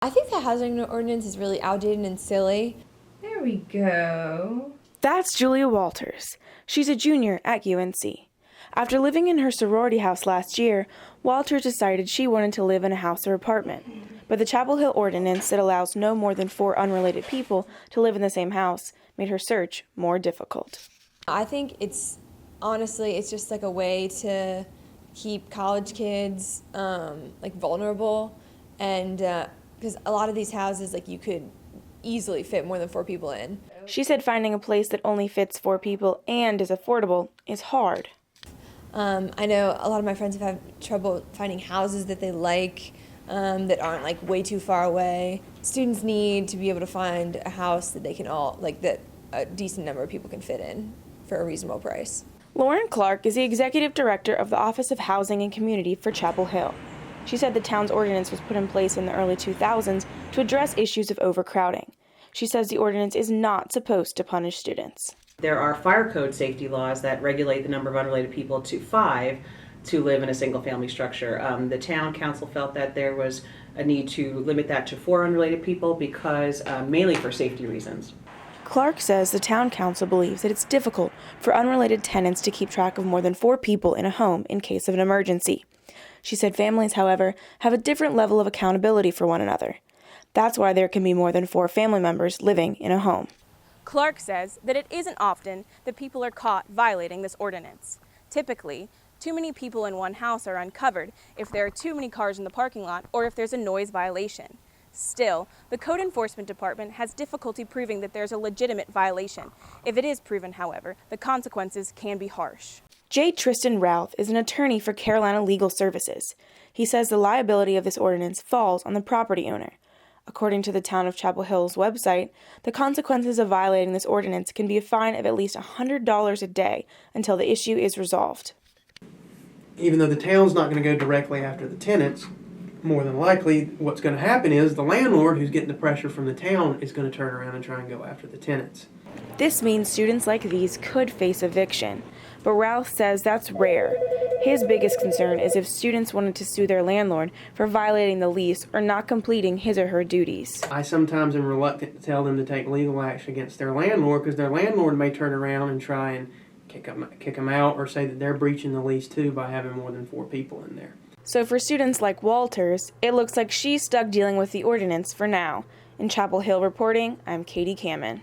I think the housing ordinance is really outdated and silly. There we go. That's Julia Walters. She's a junior at UNC. After living in her sorority house last year, Walters decided she wanted to live in a house or apartment. But the Chapel Hill ordinance that allows no more than 4 unrelated people to live in the same house made her search more difficult. I think it's just like a way to keep college kids vulnerable, and because a lot of these houses, you could easily fit more than 4 people in. She said finding a place that only fits 4 people and is affordable is hard. I know a lot of my friends have had trouble finding houses that they like, that aren't way too far away. Students need to be able to find a house that they can that a decent number of people can fit in for a reasonable price. Lauren Clark is the executive director of the Office of Housing and Community for Chapel Hill. She said the town's ordinance was put in place in the early 2000s to address issues of overcrowding. She says the ordinance is not supposed to punish students. There are fire code safety laws that regulate the number of unrelated people to 5 to live in a single-family structure. The town council felt that there was a need to limit that to 4 unrelated people because mainly for safety reasons. Clark says the town council believes that it's difficult for unrelated tenants to keep track of more than 4 people in a home in case of an emergency. She said families, however, have a different level of accountability for one another. That's why there can be more than 4 family members living in a home. Clark says that it isn't often that people are caught violating this ordinance. Typically, too many people in one house are uncovered if there are too many cars in the parking lot or if there's a noise violation. Still, the Code Enforcement Department has difficulty proving that there's a legitimate violation. If it is proven, however, the consequences can be harsh. J. Tristan Routh is an attorney for Carolina Legal Services. He says the liability of this ordinance falls on the property owner. According to the town of Chapel Hill's website, the consequences of violating this ordinance can be a fine of at least $100 a day until the issue is resolved. Even though the town's not going to go directly after the tenants, more than likely what's going to happen is the landlord who's getting the pressure from the town is going to turn around and try and go after the tenants. This means students like these could face eviction, but Routh says that's rare. His biggest concern is if students wanted to sue their landlord for violating the lease or not completing his or her duties. I sometimes am reluctant to tell them to take legal action against their landlord because their landlord may turn around and try and kick them out or say that they're breaching the lease too by having more than 4 people in there. So for students like Walters, it looks like she's stuck dealing with the ordinance for now. In Chapel Hill reporting, I'm Katie Kamen.